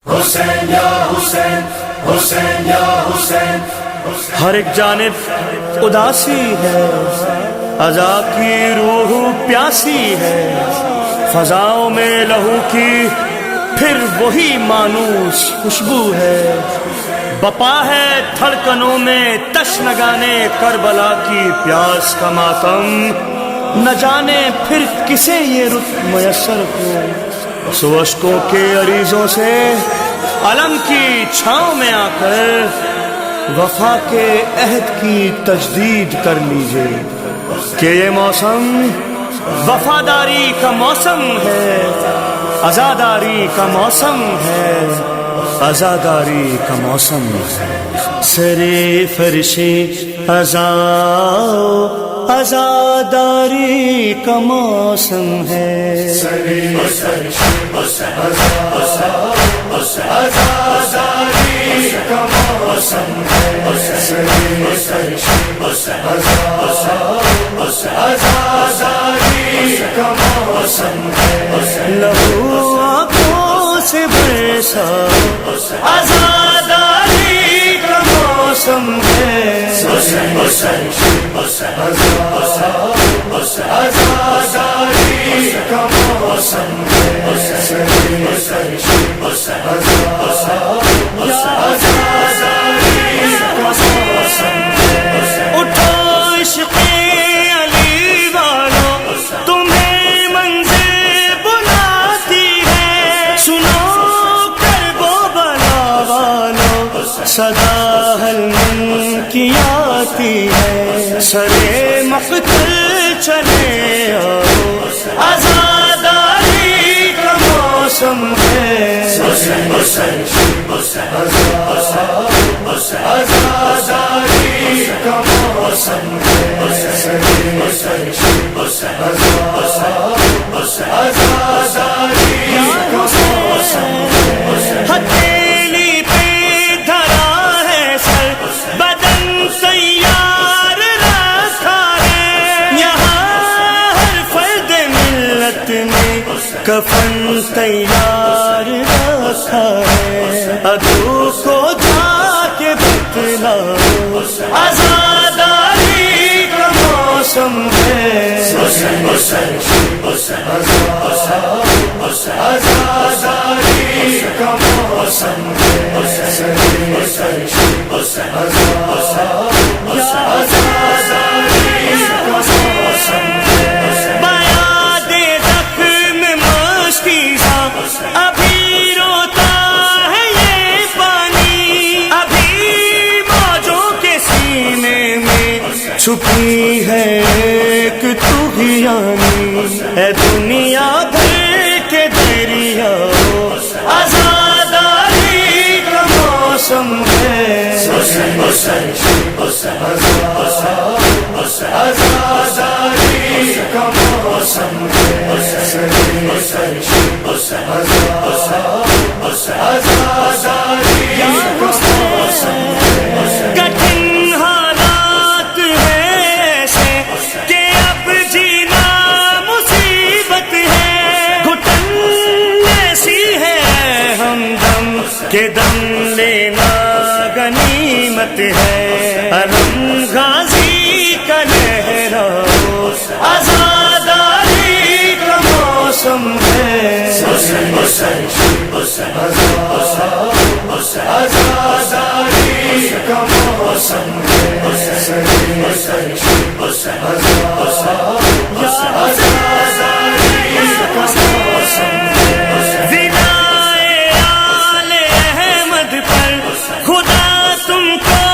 حسین یا حسین، حسین یا حسین۔ ہر ایک جانب اداسی ہے، عزا کی روح پیاسی ہے، فضاؤں میں لہو کی پھر وہی مانوس خوشبو ہے، بپا ہے دھڑکنوں میں تشنگانے کربلا کی پیاس کا ماتم، نہ جانے پھر کسے یہ رت میسر ہو، سو اشکوں کے عریضوں سے علم کی چھاؤں میں آ کر وفا کے عہد کی تجدید کر لیجئے کہ یہ موسم وفاداری کا موسم ہے، عزاداری کا موسم ہے، عزاداری کا موسم ہے۔ سرے فرشِ عزا عزاداری کا موسم ہے، سرے فرشِ عزا عزاداری کا موسم ہے، سرے فرشِ عزا عزاداری کا موسم ہے، لہو آنکھوں سے برسا عزاداری کا موسم ہے، عزاداری کا موسم ہے، اٹھو عشق علی والو تمہیں منزل بلاتی ہے، سنو کربو بلا والو صدا حلم کی آتی ہے، سرے مقتل چلے آؤ عزاداری کا موسم ہے، عزاداری کا موسم ہے، عزاداری کا موسم ہے۔ ہتھیلی پہ دھرا ہے سر، بدن تیار رکھا ہے، یہاں ہر فرد ملت نے کفن تیار رکھا ہے، عدو کو جا کے بتلاؤ عزاداری کا موسم ہے، عزاداری کا موسم ہے۔ بیاد زخم مشکی سا ابھی روتا ہے یہ پانی، ابھی موجوں کے سینے میں چھپی ہے ایک طغیانی، اے دنیا بھر کے دریاؤ عزاداری کا موسم ہے، عزاداری کا موسم ہے، عزاداری کا موسم ہے۔ کٹھن حالات ہیں ایسے کہ اب جینا مصیبت ہے، گھٹن ایسی ہے ہمدم کہ دم لینا غنیمت ہے، علم غازی کا لہراؤ عزاداری کا موسم ہے، عزاداری کا موسم ہے۔ ولائے آل احمد پر خدا تم کو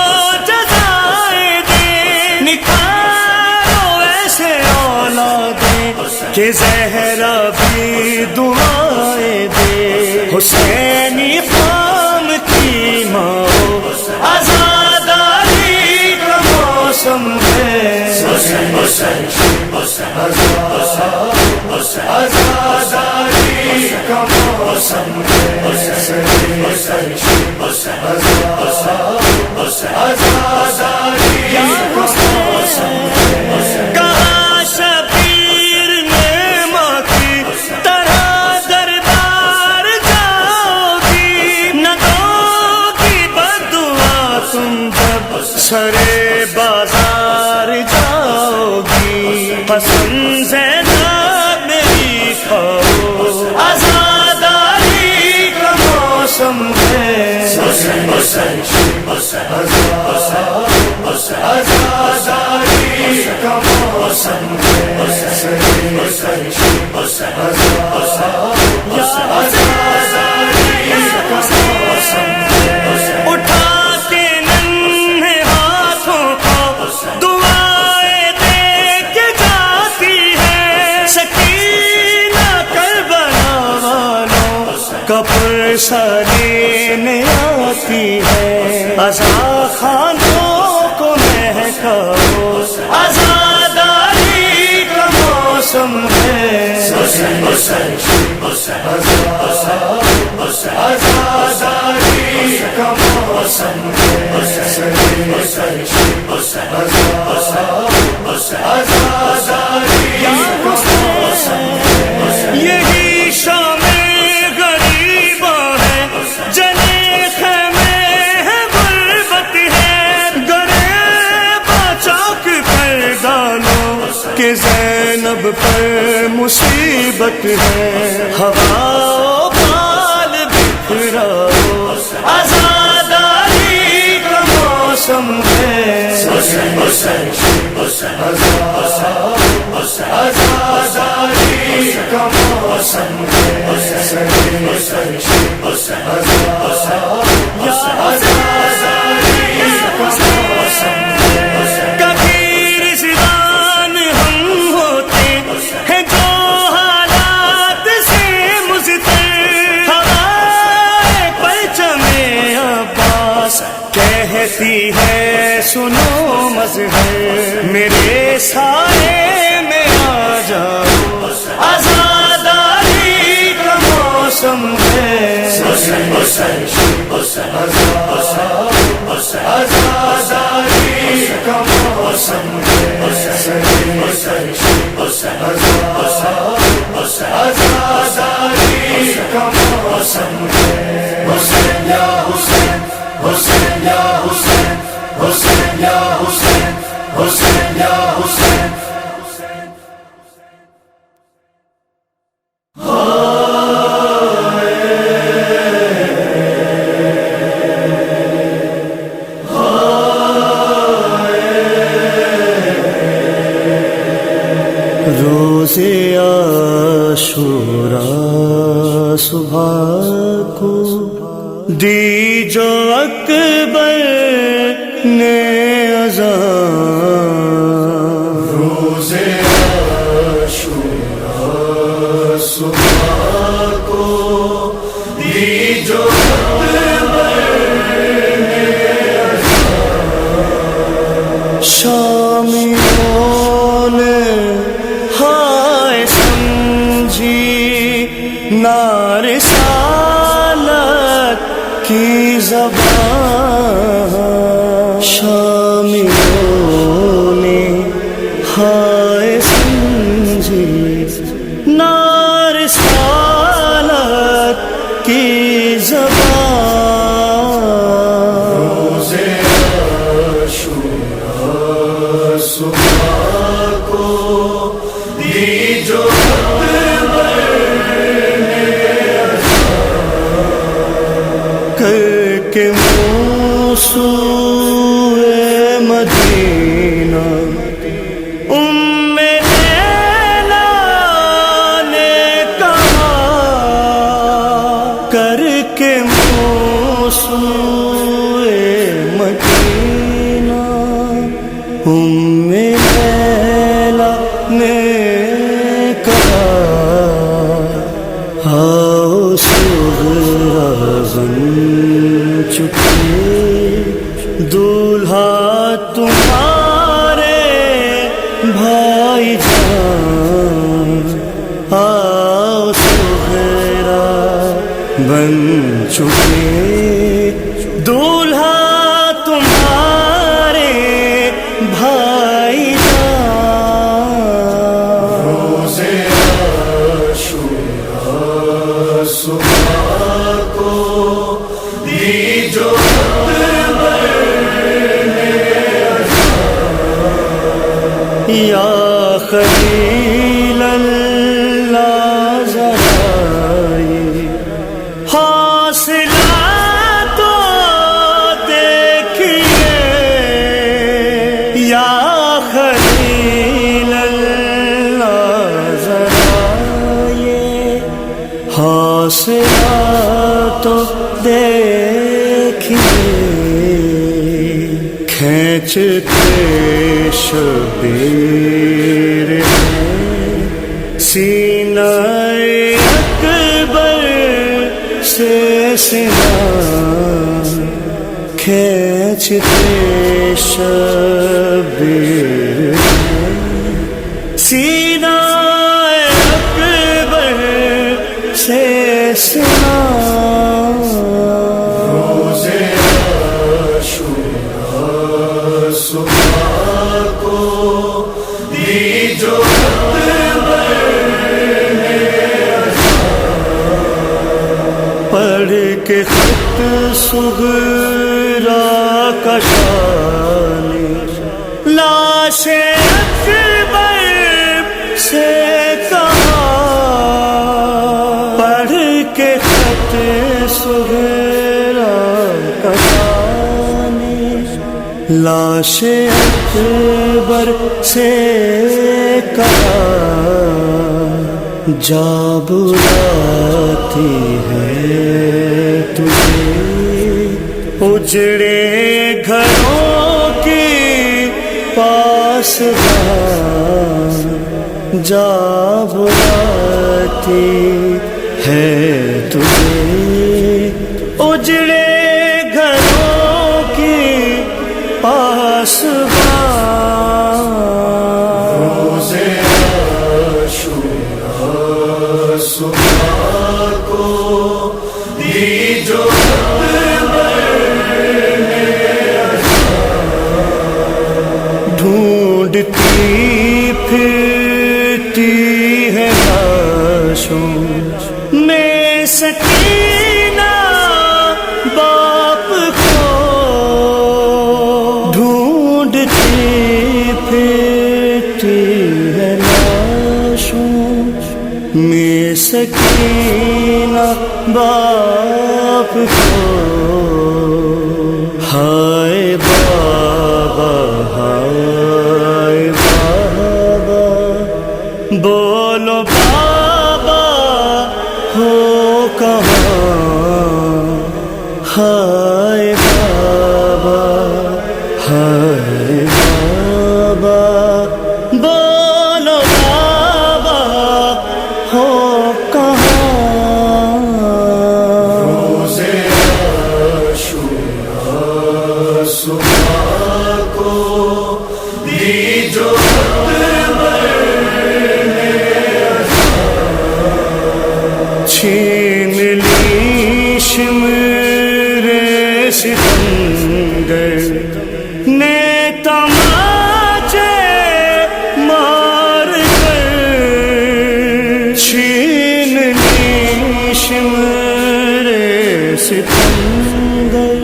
جزائے دے، نکھارو ایسے اولادیں کہ زہرا بھی دعائیں دے، حسینی قوم کی ماں عزاداری کا موسم ہے، عزاداری کا موسم ہے، عزاداری کا موسم ہے۔ کہاں شبیر نے ماں کی طرح دربار جاؤ گی، حسین حسین حسین آزادی کا موسم ہے اٹھا کے ننھے ہاتھوں کو دعائیں دے کے جاتی ہے سکینہ کربلا والوں کا پرسہ لینے آتی ہے عزا خانوں کو مہکاؤ آزاداری کا موسم ہے آزادی کا موسم یہی شام غریباں ہے جنے خیمے ہے غربت ہے غریبا چوک پر ڈالو کہ زینب پر مصیبت ہے ہوا بال بکھراؤ آزاداری کا موسم ہے آزادی کا موسم کبھی رضوان ہم ہوتے ہیں جو حالات سے مضطر ہوائے پرچم عباس کہتی ہے سنو مظہر میرے سائے میں آ جاؤ آزاداری کا موسم ہے آزادی کا موسم آزادی کا موسم حسین یا حسین حسین یا حسین حسین یا حسین حسین یا حسین روزے عاشورا صبح کو دی جو اکبر نے اذان روزے عاشورا صبح کو دی جو شامیوں نے ہائے سمجھی نار رسالت کی زبان شامیوں نے ہائے سمجھی نار رسالت کی زبان روزے عاشورا صبح کو دی جو کر کے موسوئے مدینہ لیلا نے کہا کر کے موسوئے مدینہ لیلا نے کہا آؤ صغرا بن چکے دولہا تمہارے بھائی جان آؤ صغرا بن چکے دولہا تمہارے بھائی جان روزے عاشورا صبح کو دی جو یا خلیل اللہ ذرائی حاصلہ تو تو دیکھیے کھینچتے شبیر سینہ اکبر سے سنا کھینچتے شبیر سینہ اکبر سے سنا روزے عاشوراء صبح کو دی جو پڑھ کے خط صغرا کا شانی لاش اکبر سے کہا پڑھ کے خط صغرا کا شانی لاش اکبر سے کہا جا بلاتی ہے تجھے اجڑے گھروں کی پاس جا بلاتی ہے تجھے اجڑے گھروں کی پاس روزے عاشوراء صبح کو دی جو ڈھونڈتی پھرتی ہے لاشوں میں سکینہ باپ کو ڈھونڈتی پھرتی ہے لاشوں میں سکینہ باپ کو ہائے بابا ہائے بابا بولو بابا ہو کہاں ہائے بابا ہائے بابا بولو بابا ہو کہاں روزے عاشوراء صبح کو دی جو چھین لی شمر ستمگر نے تماچے مار کر چھین لی شمر ستمگر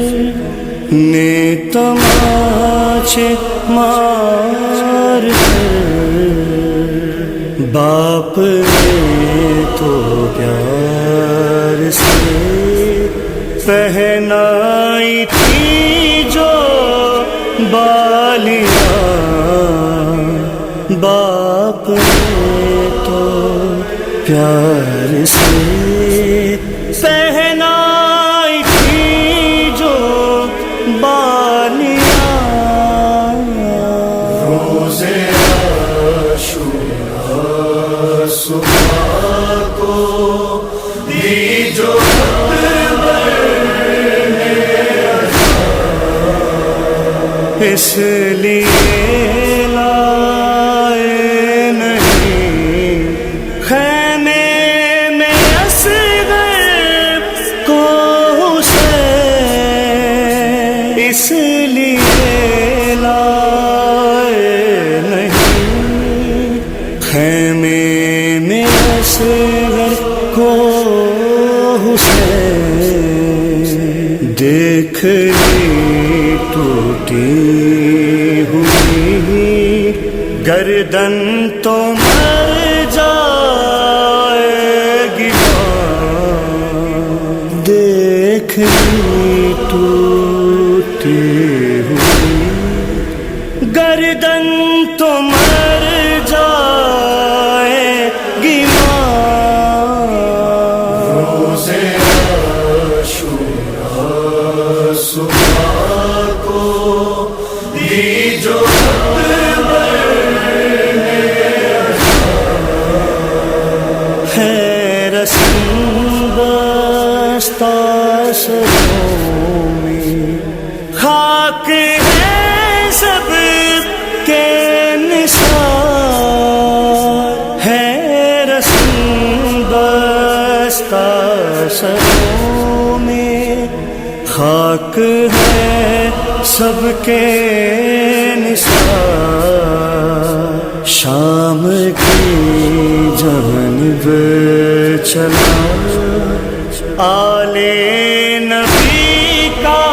نے تماچے مار کر باپ نے تو پیار سے پہنائی تھی جو بالیاں باپ نے تو پیار سے پہنائی تھی جو بالیاں روزے عاشوراء صبح کو دی جو اس لیے لائے نہیں خیمے میں اصغر کو حسین اس لیے لائے نہیں خیمے میں اصغر کو حسین دیکھ لی ٹوٹی ہوئی گردن تو مر جائے گی دیکھ لی ٹوٹی ہوئی گردن تو مر جائے گی روزے عاشوراء جو ہے رسم بستہ سروں میں، خاک ہے سب کے نثار، ہے رسم بستہ سروں میں، خاک ہے سب کے نثار، شام کی جانب چلا آل نبی کا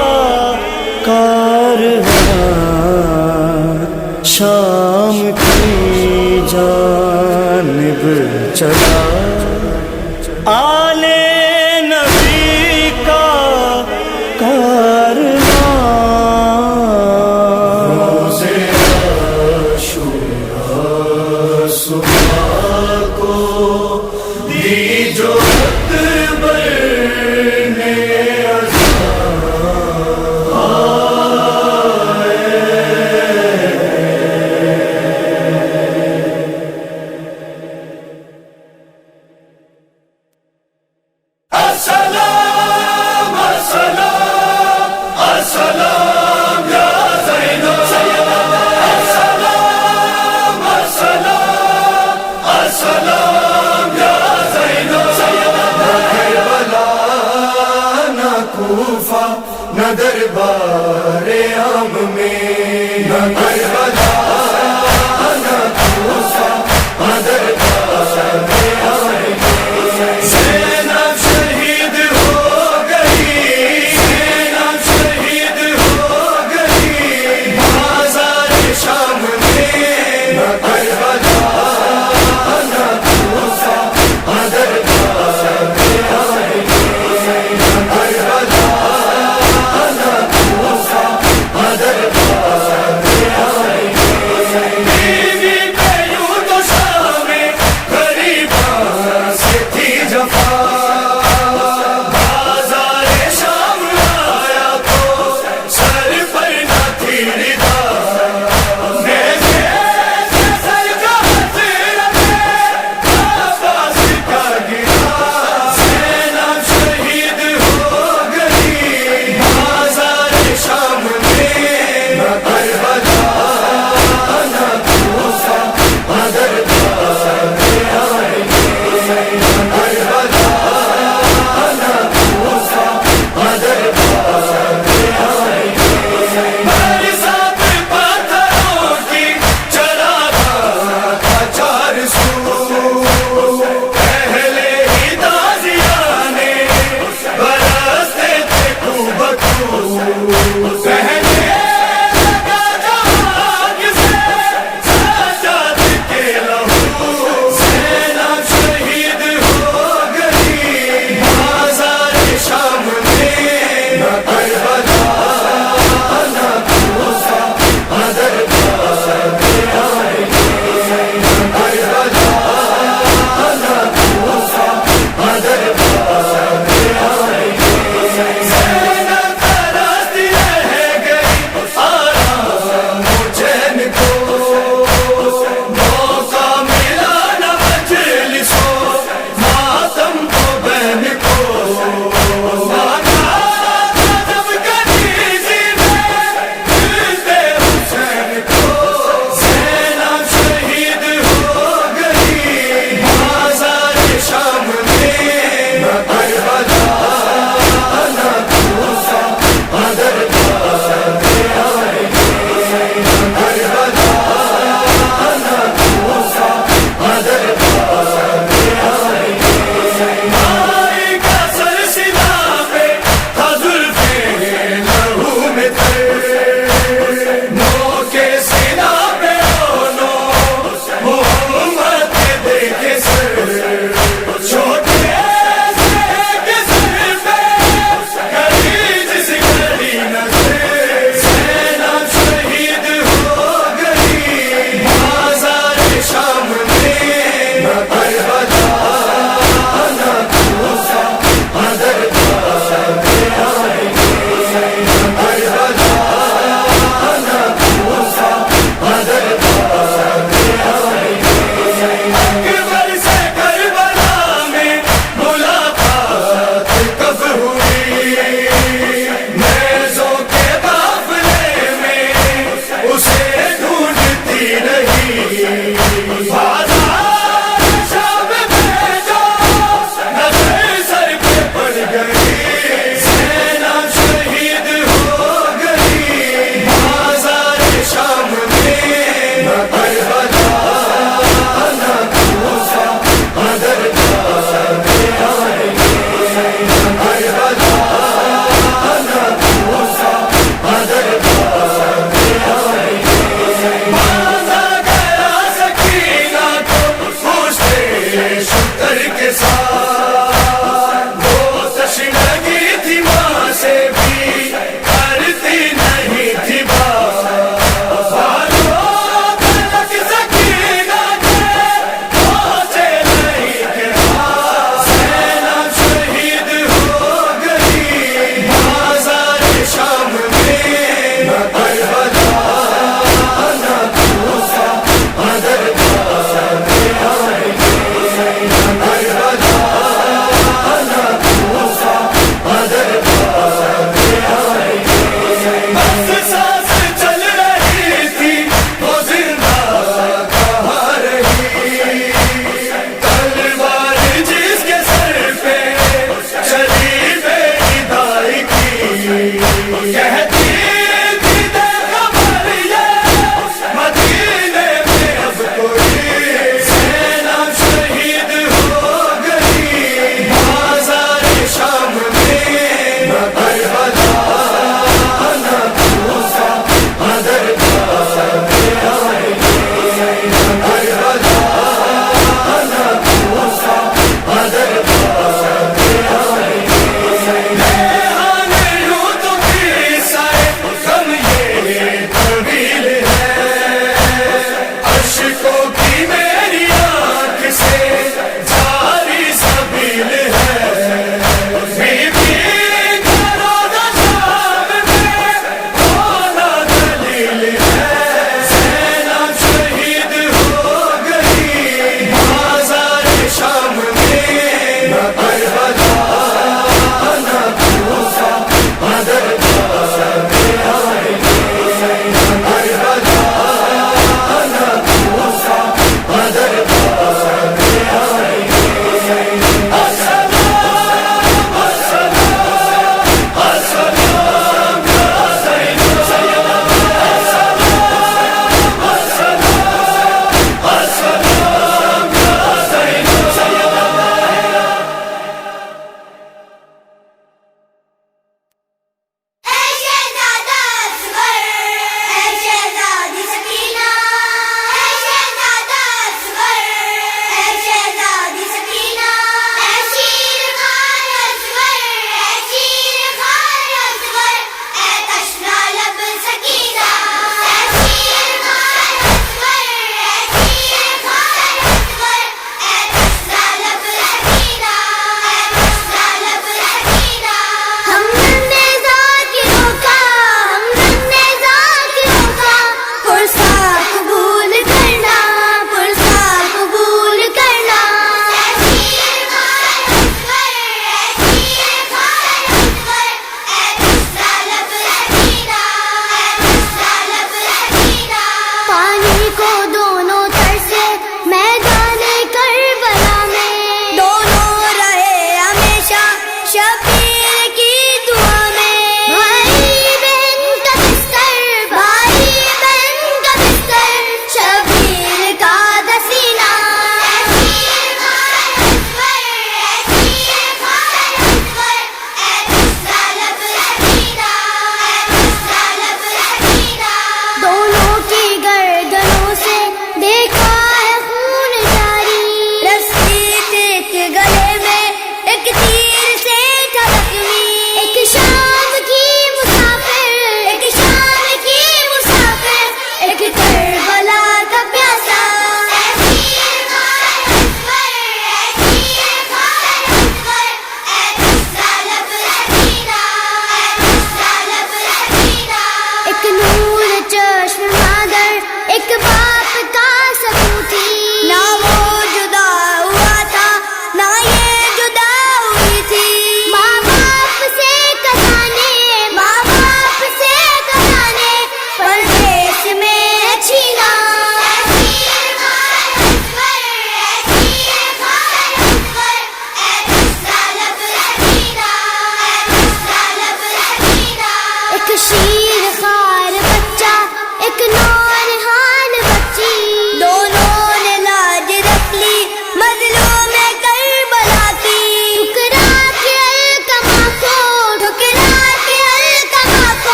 کارواں، شام کی جانب چلا آل نبی کا کارواں، جو اکبر نے السلام السلام السلام یا زینب، السلام السلام السلام یا کوفہ نہ دربار عام میں، نہ کربلا نہ کوفہ نہ دربار عام میں، زینب شہید ہو گئی، زینب شہید ہو گئی بازار شام میں، نہ کربلا نہ کوفہ نہ دربار عام میں، دربار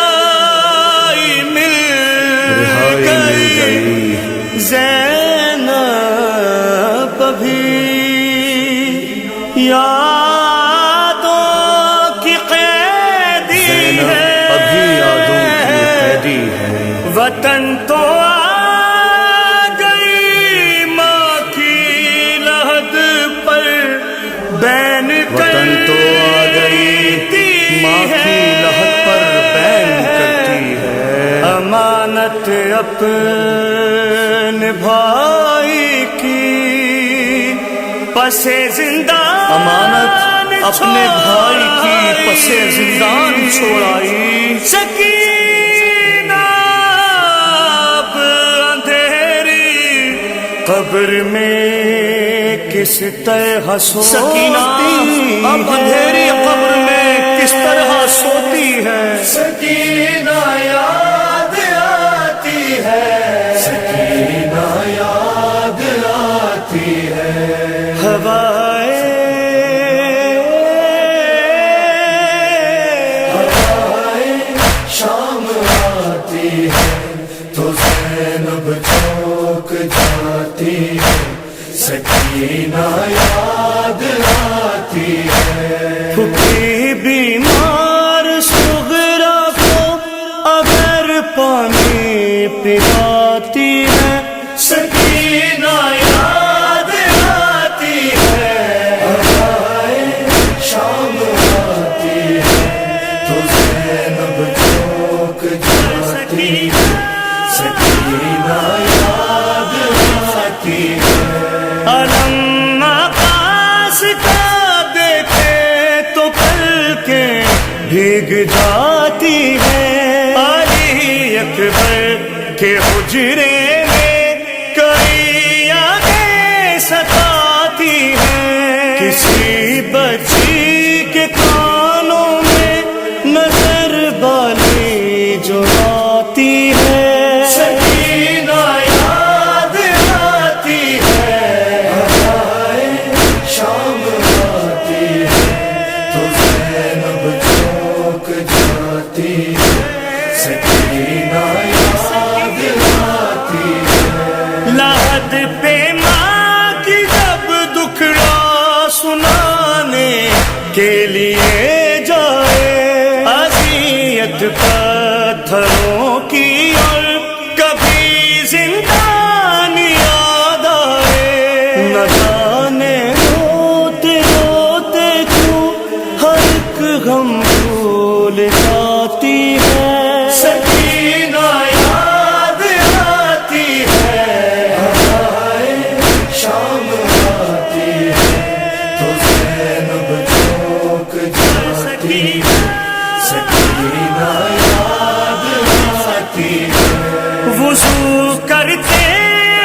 رہائی مل گئی زینب بھی، یادوں کی قیدی ہے، ابھی یادوں کی قیدی ہے، وطن تو آ گئی ماں کی لحد پر بین وطن تو آ گئی ماں کی لحد پر بین کرتی ہے، امانت اپنے بھائی کی پسے زندان، امانت اپنے بھائی کی پسے زندان چھوڑائی، سکینہ اب اندھیری قبر میں کس طرح سوتی، سکینہ اب اندھیری قبر میں کس طرح سوتی ہے، سکینہ یاد آتی ہے، سکینہ یاد آتی ہے، ہوائے شام آتی ہے تو زینب چوک جاتی ہے، سکینہ یاد آتی ہے، پھوپھی بیمار صغرا کو اگر پانی پلاتی ہے، سکینہ یاد آتی ہے، شام آتی ہے تو زینب چوک جاتی ہے، سکینہ یاد آتی ہے، علم آقاس کا دیکھے تو پلکیں بھیگ جاتی ہے، علی اکبر کے حجرے میں کئی یادیں ستاتی ہیں، کسی بچی کے کانوں میں نظر بالی جو آتی ہے، سکینہ یاد آتی ہے، شام آتی ہے تو زینب چوک جاتی ہے، سکینہ یاد آتی ہے، لحد پہ ماں کی جب دکھڑا سنانے کے لیے جائے، اذیت پتھروں کی اور کبھی زندان یاد آئے، نہ جانے روتے روتے کیوں ہر ایک غم بھول جاتی ہے، سکینہ یاد آتی ہے، شام آتی ہے تو زینب چوک جاتی ہے، سکینہ یاد آتی ہے، وضو کرتے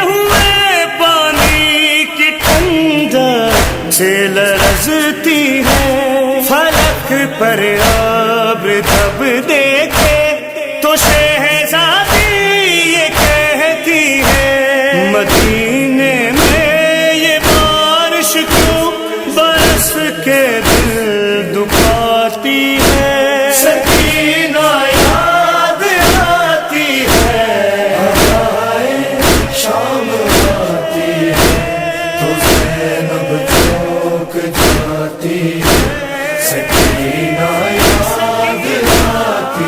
ہوئے پانی کی ٹھنڈک سے لرزتی ہے، فلک پر ابر جب دیکھے تو شہزادی یہ کہتی ہے، مدینے میں یہ بارش کیوں برس کے دل دکھاتی ہے، سکینہ یاد آتی ہے، شام آتی ہے تو زینب چوک جاتی ہے، سکینہ یاد آتی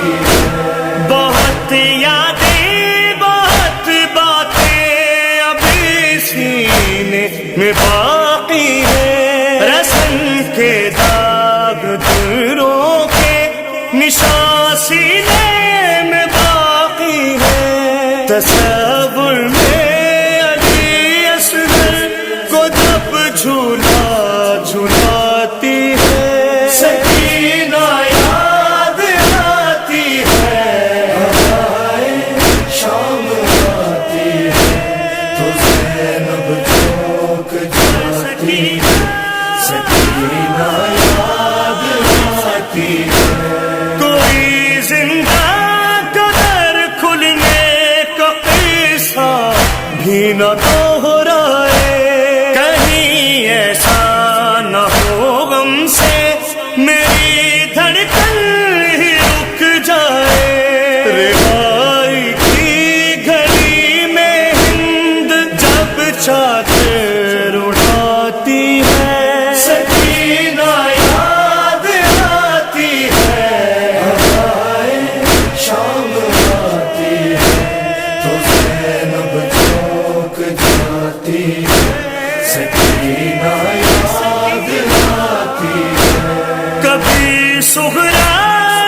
میری دھڑکن ہی رک جائے، رہائی کی گھڑی میں ہند جب چادر اٹھاتی ہے، سکینہ یاد آتی ہے، ہوائے شام آتی ہے تو زینب چوک جاتی ہے، سکینہ یاد آتی ہے۔ کبھی سغرا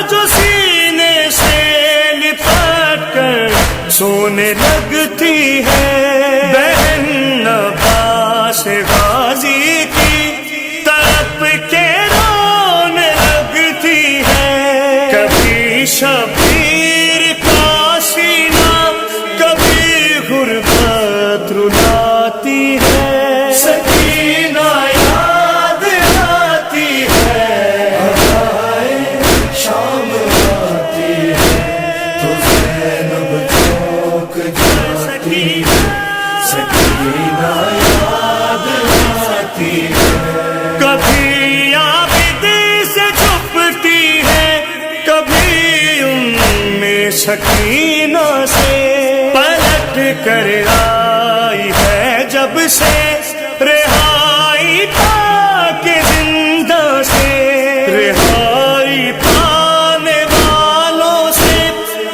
جو سینے سے لپٹ کر سونے لگتی ہے، بہن عباس غازی کی طرف کے رونے لگتی ہے، کبھی شبیر کا سینہ کبھی غربت رلاتی ہے، سکینہ یاد آتی ہے، ہوائے شام آتی ہے تو زینب چوک جاتی ہے، سکینہ یاد آتی ہے۔ کبھی عابد سے چھپتی ہے، کبھی سکینہ سے پلٹ کر آئی ہے، جب سے رہائی پا کے زندہ سے، رہائی پانے والوں سے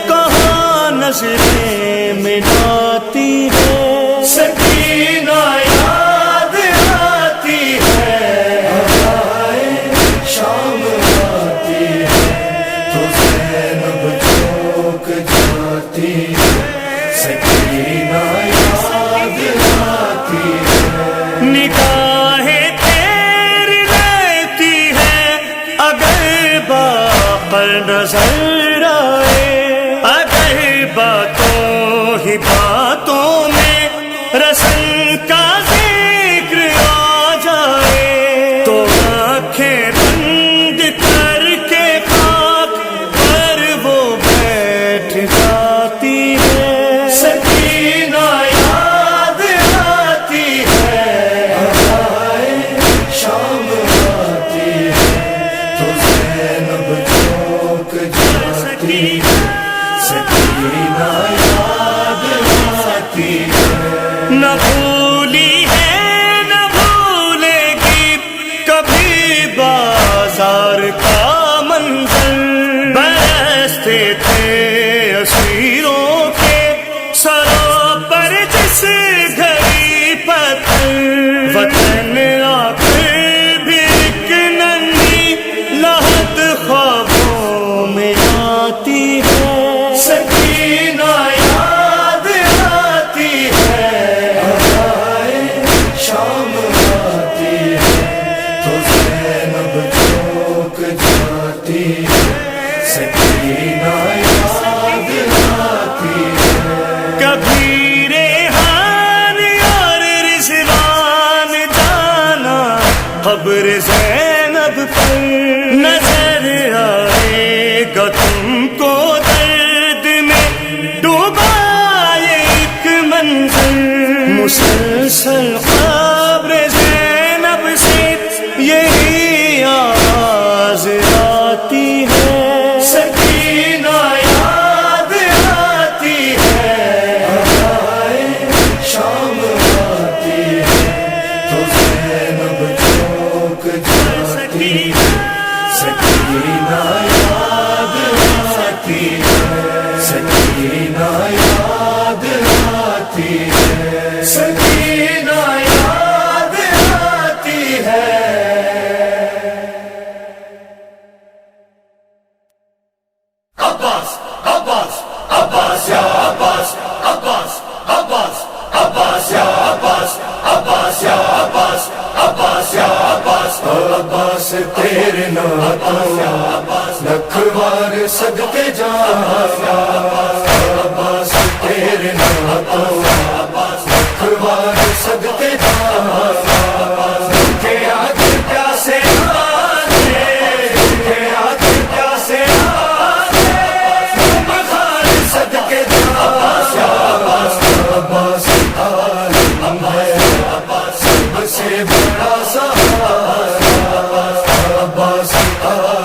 کہاں نظریں ملاتی ہے، سکینہ یاد آتی ہے، ہوائے شام آتی ہے تو زینب چوک جاتی ہے، سکینہ یاد آتی ہے۔ نگاہیں تیری لیتی ہے اگر باقر نظر آئے، اگر باتوں ہی باتوں میں رسن کا ذکر آ جائے، تو آنکھیں بند کر کے خاک پر وہ بیٹھ جاتی ہے، سکینہ یاد آتی ہے، ہوائے شام آتی ہے تو زینب چوک جاتی ہے، سکینہ یاد آتی ہے۔ نہ بھولی ہے نہ بھولے گی کبھی بازار کا منظر، برستے تھے اسیروں کے سروں پر جس گھڑی پتھر، وطن آ کر بھی ایک ننھی لحد خوابوں میں آتی ہے، سکینہ یاد آتی ہے، ہوائے شام آتی ہے تو زینب چوک جاتی ہے، سکینہ یاد آتی ہے۔ کبھی ریحان اور رضوان جانا قبر زینب پر، نظر آئے گا تم کو درد میں ڈوبا ایک منظر، مسلسل قبر زینب سے یہی آواز آتی ہے، سکینہ یاد آتی ہے، ہوائے شام آتی ہے تو زینب چوک جاتی ہے، سکینہ یاد آتی ہے، سکینہ یاد آتی ہے، سکینہ یاد آتی ہے۔ عباس عباس عباس یا عباس عباس عباس عباس یا عباس عباس یا عباس عباس یا عباس عباس تیرے ناتوں لکھوار صدقے جانا، عباس تیرے ناتوں لکھوار صدقے جانا، کہ آج پیاسے آنے، کہ آج پیاسے آنے، بخار صدقے جانا، عباس عالم ہے سب سے بڑا سہارا، عباس عالم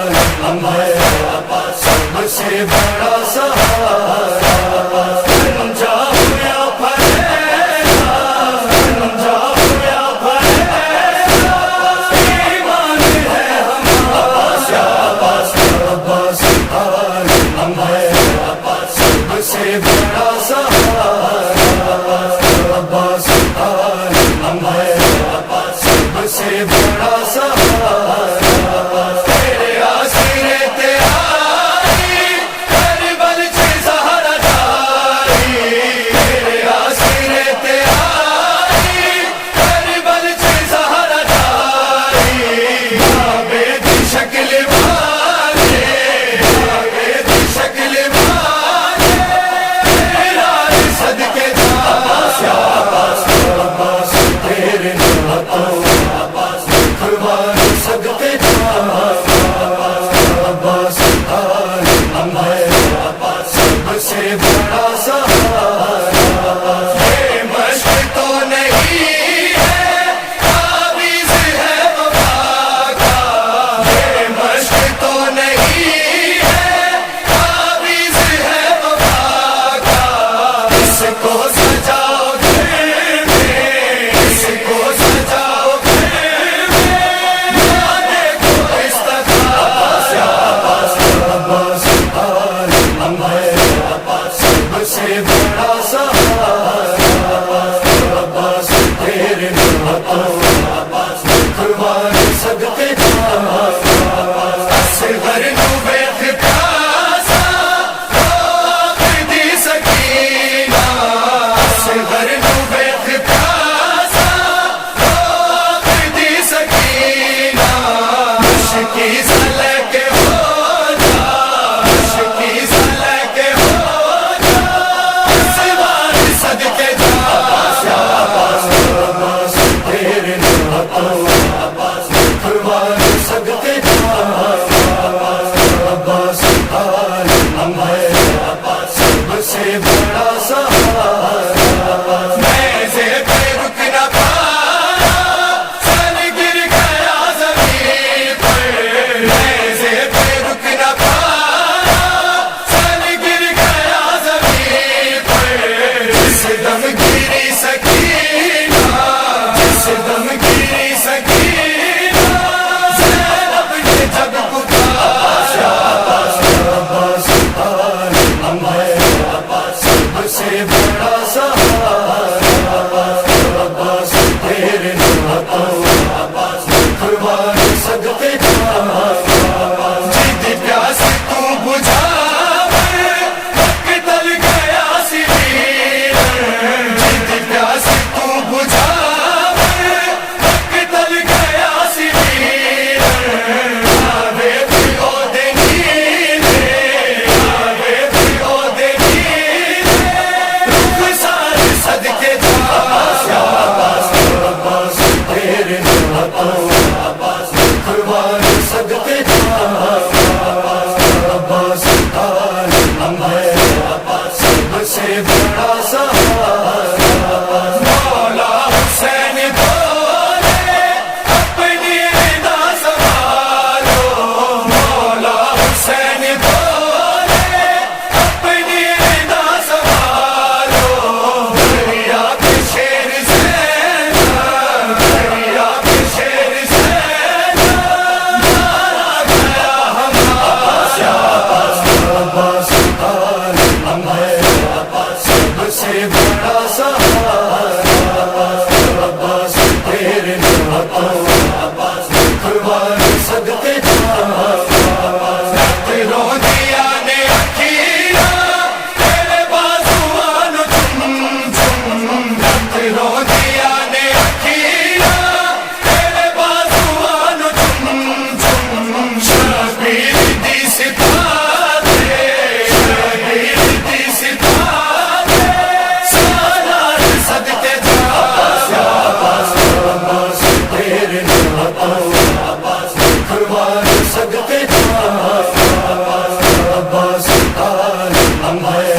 عباس عالم ہے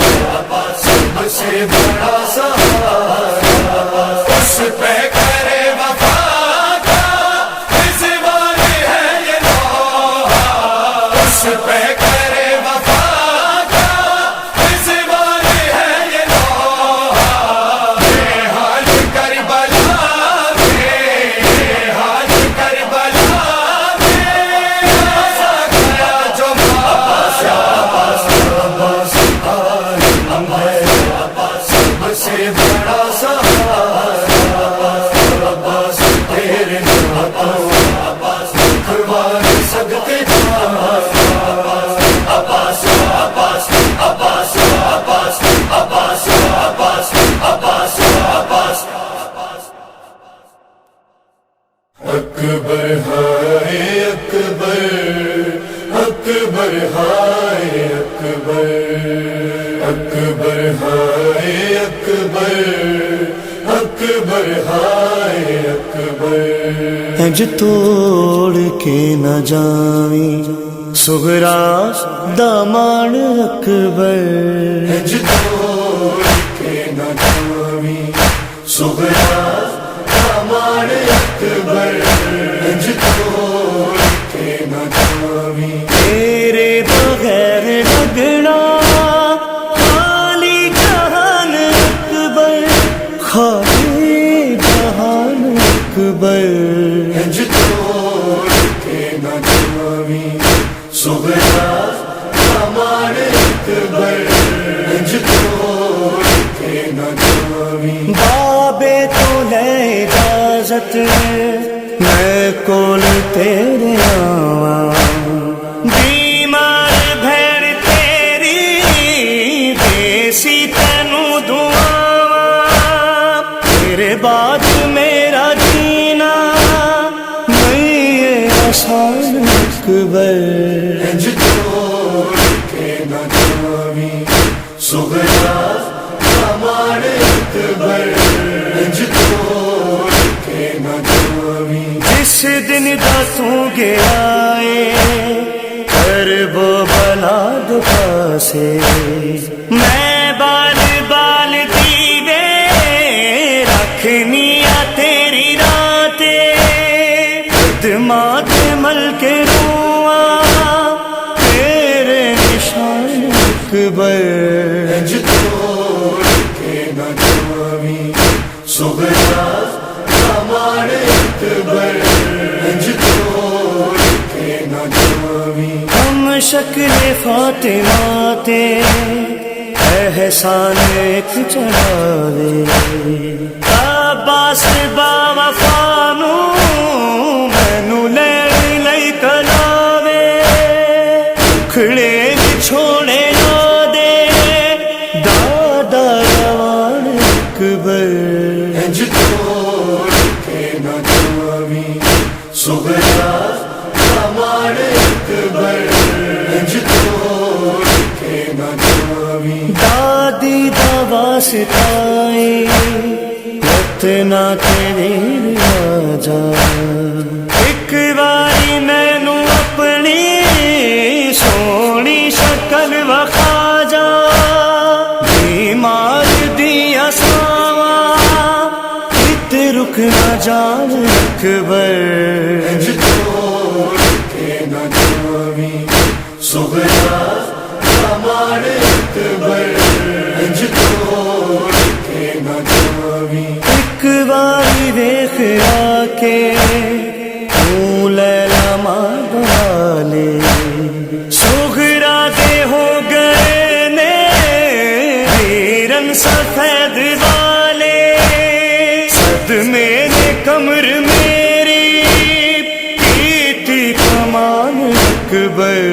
سب سے بڑا سہارا، اس پہ کرے وفا کا رضوان ہے یہ لوحہ، اس پہ کرے وفا کا رضوان ہے یہ لوحہ، یہ حال کربلا میں، یہ حال کربلا میں ایسا گیا جو عباس عباس عالم ہے سب سے بڑا سہارا، عباس تیرے ناتوں دکھوا نہیں سکتے عباس عباس عباس عباس عباس عباس عباس عباس اکبر ہائے اکبر، اکبر ہائے اکبر، اکبر ہائے اکبر، اکبر ہائے اکبر، اج توڑ کے نہ جاویں سغرا دامان اکبر، اج توڑ کے نہ جاویں سغرا دامان اکبر، اج توڑ کے نہ جاویں تیرے بغیر لگنا خالی جہان اکبر، خالی جہان اکبر، اج توڑ کے نہ جاویں سغرا دامان اکبر، اج توڑ کے نہ جاویں بابے تو لے اجازت میں کول تیرے آواں، بیمار بھیڑ تیری دیسی تینوں دعاواں، تیرے بعد میرا جینا نہیں آسان اکبر، اج توڑ کے نہ جاویں سغرا دامان اکبر، اج توڑ کے نہ جاویں جس دن دسوں گیا کرب و بلا دکھا سے، میں بال بال دیوے رکھنی تیری راتیں، خدمات مل کے رواں تیرے نشان اکبر، اج توڑ کے نہ جاویں سغرا دامان اکبر، اج توڑ کے نہ جاویں ہم شکل فاطمہ تے احسان ایک چڑھاوے، عباس با وفا نوں مینوں لین لئی کلاوے، کھڑے چھوڑے نہ دے دادا روان اکبر، اج توڑ کے نہ جاویں سغرا دامان اکبر، اج توڑ کے نہ جاویں دادی دا واسطائی اتنا تیری راجا، ایک باری مینوں اپنی سونی شکل وکھا جا، بیمار دیا ساواں کتے رک نہ جان اکبر، اج توڑ کے نہ جاویں سغرا دامان اکبر، اج توڑ کے نہ جاویں ایک باری دیکھ آ کے تو لیلا ماں بنا لے، سغرا دے ہو گئے نے ہیرن سفید والے، صدمے نے کمر میری کیتی کمان اکبر،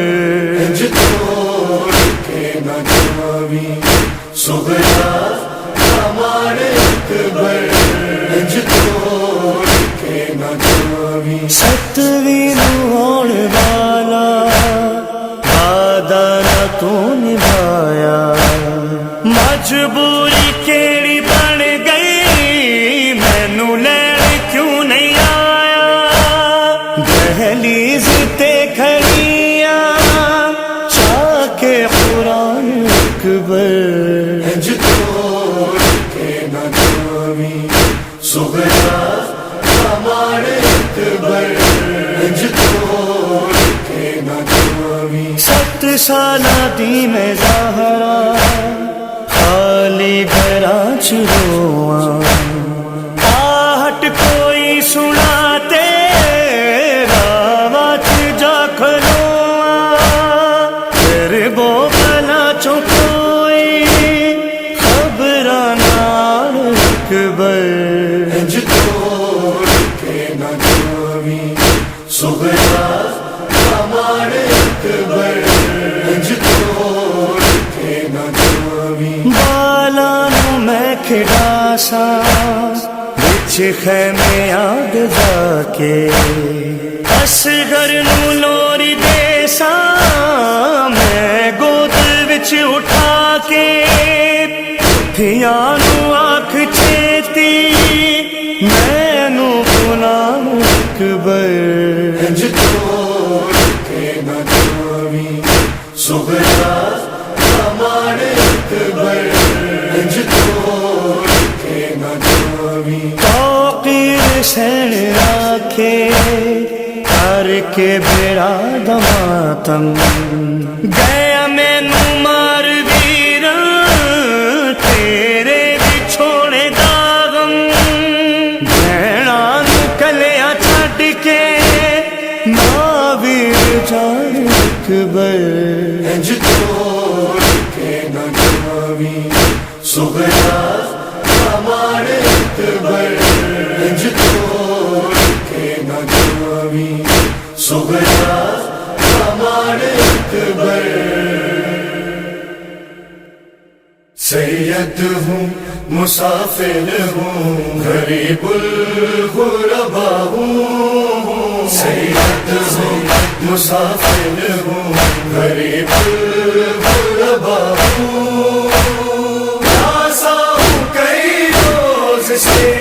اج توڑ کے نہ جاویں سغرا دامان اکبر، اج توڑ کے نہ جاویں ستویں نوں ہون والا وعدہ نہ تو نبھایا، مجبوری کیڑی بن گئی مینوں لین کیوں نہیں آیا، دہلیز تے کھڑیاں 7 سالہ دی میں زہرا خالی گھرا چلواں آہٹ کوئی سنا تیرا واچ جا کھلواں پھر بو بلا چوکوئی خبران اکبر انج توڑ کے نہ جاویں سغرا ہمار اکبر انج توڑ کے نہ جاویں بالانو میں کھڑا سا بچ خیمے آگ دا کے اصغر نو لوری دے سا میں گود وچ اٹھا کے پھیانو آنکھ چیتی میں نو غلام اکبر انج توڑ کے نہ جاویں سغرا ہمار اکبر انج توڑ کے نہ جاویں توقیر سین راکھے کر کے بیڑا دماتم گیا میں نو مار ویرن تیرے بھی چھوڑے داغم بھیڑا نو کلیا چھٹ کے ماویر جان اکبر انج توڑ کے نہ جاویں سغرا ہمار اکبر انج توڑ کے نہ جاویں سغرا ہمار اکبر سید ہوں مسافر ہوں غریب الغربا ہوں سید ہوں مسافر ہوں غریب الغربا ہوں پیاسا ہوں کئی روز سے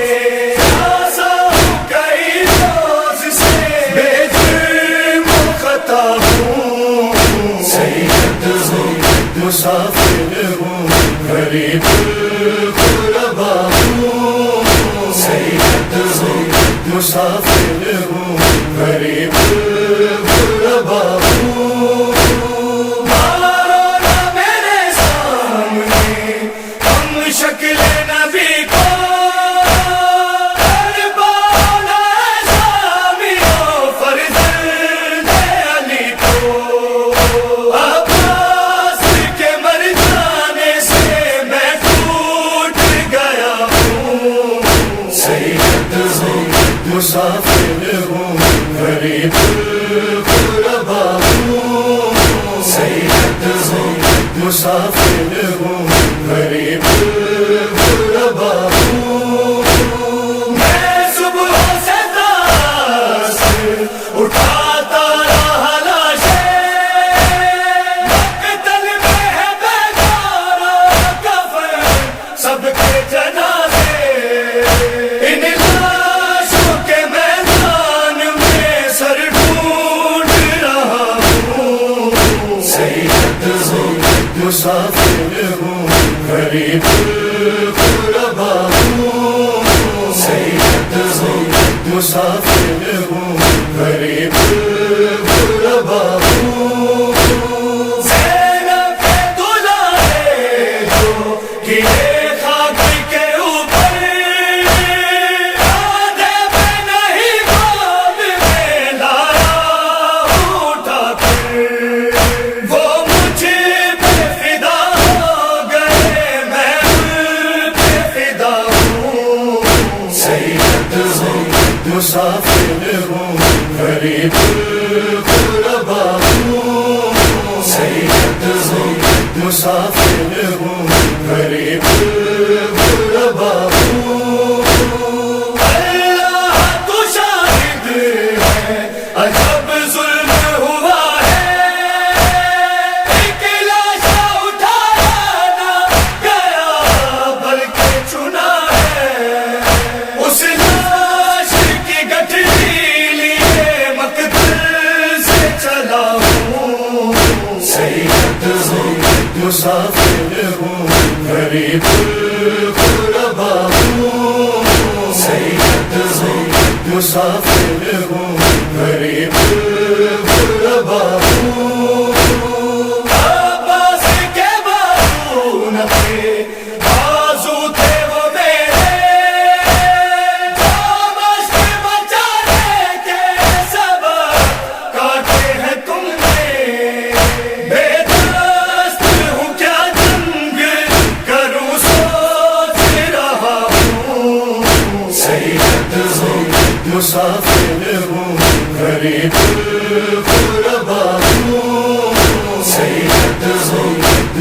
پیاسا ہوں کئی روز سے بے جرم و خطا ہوں سید ہوں مسافر ہوں غریب الغربا ہوں سید ہوں مسافر ہوں غریب الغربا ہوں مارو نہ میرے سامنے ہم شکل نبی کو دربان اسلامی و فرزند علی کو عباس کے مر جانے سے میں ٹوٹ گیا ہوں سید ہوں مسافر ہوں غریب الغربا ہوں سید ہوں مسافر ہوں غریب الغربا ہوں میں صبح سے داس اٹھاتا رہا لاشیں مقتل میں ہے بیگارہ کفن سب کے جنازے ان لاشوں کے میدان میں سر ڈھونڈ رہا ہوں سید ہوں مسافر ہوں غریب الغربا ہوں سید ہوں مسافر ہوں غریب الغربا ہوں زینب کے دلہے جو گرے خاک کے اوپر آدھے پہ نہیں بعد میں لایا اٹھا کر وہ مجھ پہ فدا ہو گئے میں ان پہ فدا ہوں سید ہوں مسافر ہوں غریب الغربا ہوں سید ہوں مسافر ہوں غریب الغربا ہوں اللہ تو شاہد ہے عجب ظلم ہوا ہے ایک لاشا اٹھایا نہ گیا بلکہ چنا ہے اس لاش کی گٹھلی لیے مقتل سے چلا ہوں سید ہوں مسافر ہوں غریب الغربا ہوں سید ہوں مسافر ہوں غریب الغربا ہوں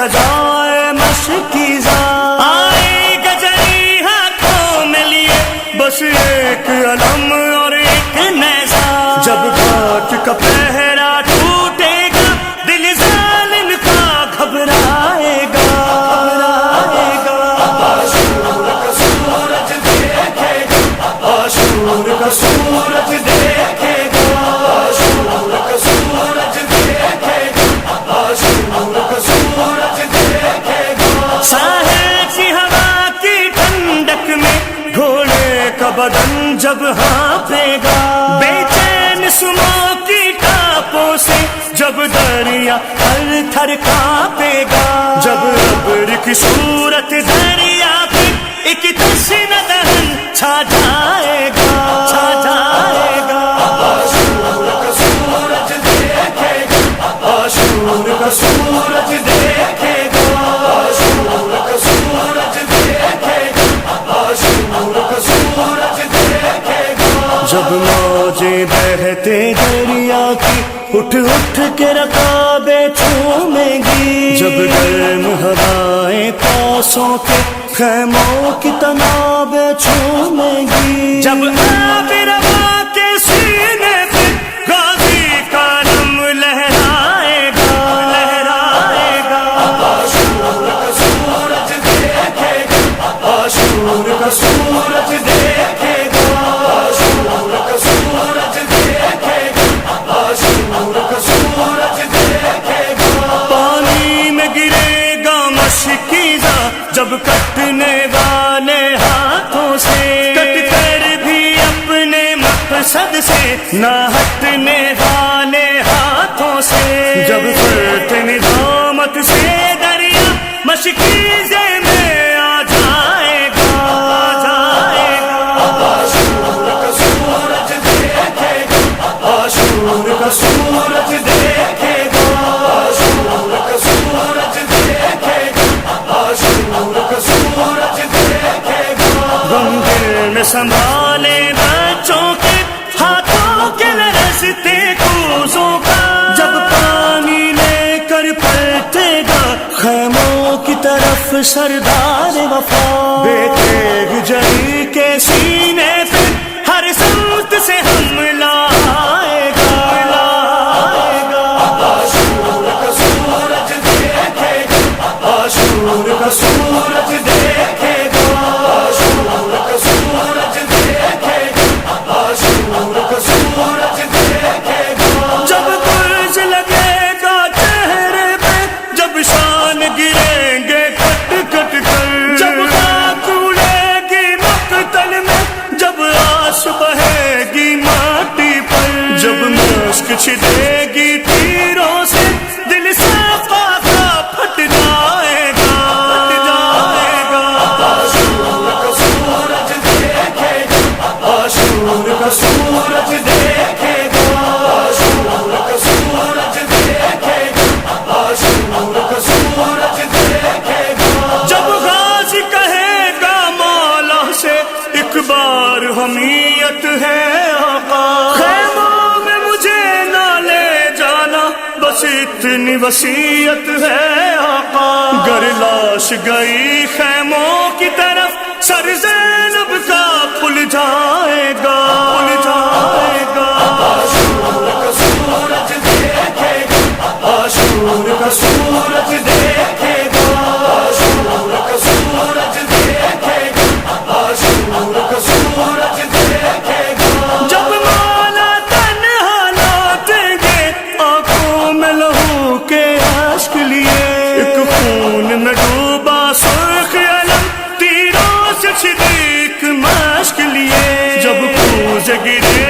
سجائے مشکیزہ، آئی گجری ہاتھوں میں لیے بس ایک علم اور ایک نیزہ، جب گھاٹ کا پہرا ٹوٹے گا دل ظالم کا گھبرائے گا، گھبرائے گا۔ عاشور کا سورج دیکھے گا، عاشور کا سورج دیکھے گا، عاشور کا سورج دیکھے گا، عاشور کا سورج دیکھے گا۔ ساحل کی ہوا کی ٹھنڈک میں گھوڑے کا بدن جب ہانپے گا، بے چین سمو کی ٹاپوں سے جب دریا تھر تھر کانپے گا، جب ابر کی صورت دریا پہ ایک تشنہ دہن چھا جائے گا، چھا جائے گا۔ عاشور کا سورج دیکھے گا، عاشور کا سورج دیکھے گا، عاشور کا سورج دیکھے گا، عاشور کا سورج دیکھے گا۔ جب موجیں بہتے دریا کی اٹھ اٹھ کے رکابیں چومیں گی، جب گرم ہوائیں پاسوں کے خیموں کی تنابیں چومیں گی، جب آب روا کے سینے پہ غازی کا نم لہرائے گا، لہرائے گا۔ عاشور کا سورج دیکھے گا، عاشور کا سورج دیکھے گا، عاشور کا سورج دیکھے گا، عاشور کا سورج دیکھے گا۔ پانی میں گرے گا مشکیزہ جب کٹنے والے ہاتھوں سے، کٹ کر بھی اپنے مقصد سے نہ ہٹنے والے ہاتھوں سے، جب فرق ندامت سے دریا مشکیزے میں آ جائے گا، آ جائے گا۔ عاشور کا سورج دیکھے گا، عاشور کا سورج دیکھے گا، عاشور کا سورج دیکھے گا، عاشور کا سورج دیکھے گا۔ غم دل میں سنبھالے بچوں کے ہاتھوں کے لرزتے کوزوں کا، جب پانی لے کر پلٹے گا خیموں کی طرف سردار وفا، بے تیغ جری کے سینے پہ ہر سمت سے حملہ آئے گا، آئے گا۔ عاشور کا سورج دیکھے گا، عاشور کا سورج دیکھے گا، عاشور کا سورج دیکھے گا، عاشور کا سورج دیکھے گا۔ جب برج لگے گا چہرے پہ، جب شان گریں گے کٹ کٹ کر، جب خاک اڑے گی مقتل میں، جب آس بہے گی ماٹی پر، جب مشک چھلے گی تیروں سے دل صفا کا پھٹ جائے گا، پھٹ جائے گا۔ عاشور کا سورج دیکھے گا، عاشور کا سورج دیکھے گا، عاشور کا سورج دیکھے گا، عاشور کا سورج دیکھے گا۔ جب غازی کہے گا مولا سے ایک بار حمیت ہے آقا، خیموں میں مجھے نہ لے جانا بس اتنی وصیت ہے آقا، گر لاش گئی خیموں کی طرف سر زینب کا کھل جائے گا، کھل جائے گا۔ عاشور کا سورج دیکھے گا، عاشور کا سورج دیکھے گا، عاشور کا سورج دیکھے گا، عاشور کا سورج دیکھے گا۔ جب مولا تنہا لوٹیں گے آنکھوں میں لہو کے اشک لیے، ایک خون میں ڈوبا سرخ علم تیروں سے صدیق مشق لیے، جب کوزے گرے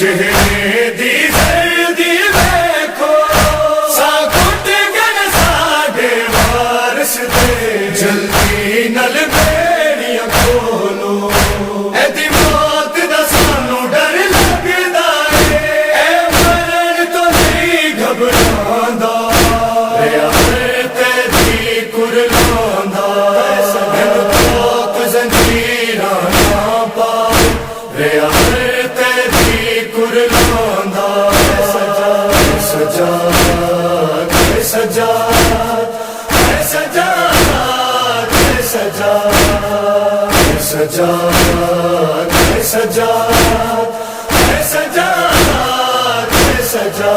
چہرے دی دردی دیکھو ساکٹ گن ساڈے وارث دے جلدی نل بیڑیاں کھولو اے دی موت دا سانو ڈر لگدا اے مرن تو نہیں گھبراندا ریا تے دی کرلاندا سگن پاک زنجیراں نہ پا ریا تے دی کرلاندا سجا سجا سجا سجا سجا سجا سجا سجا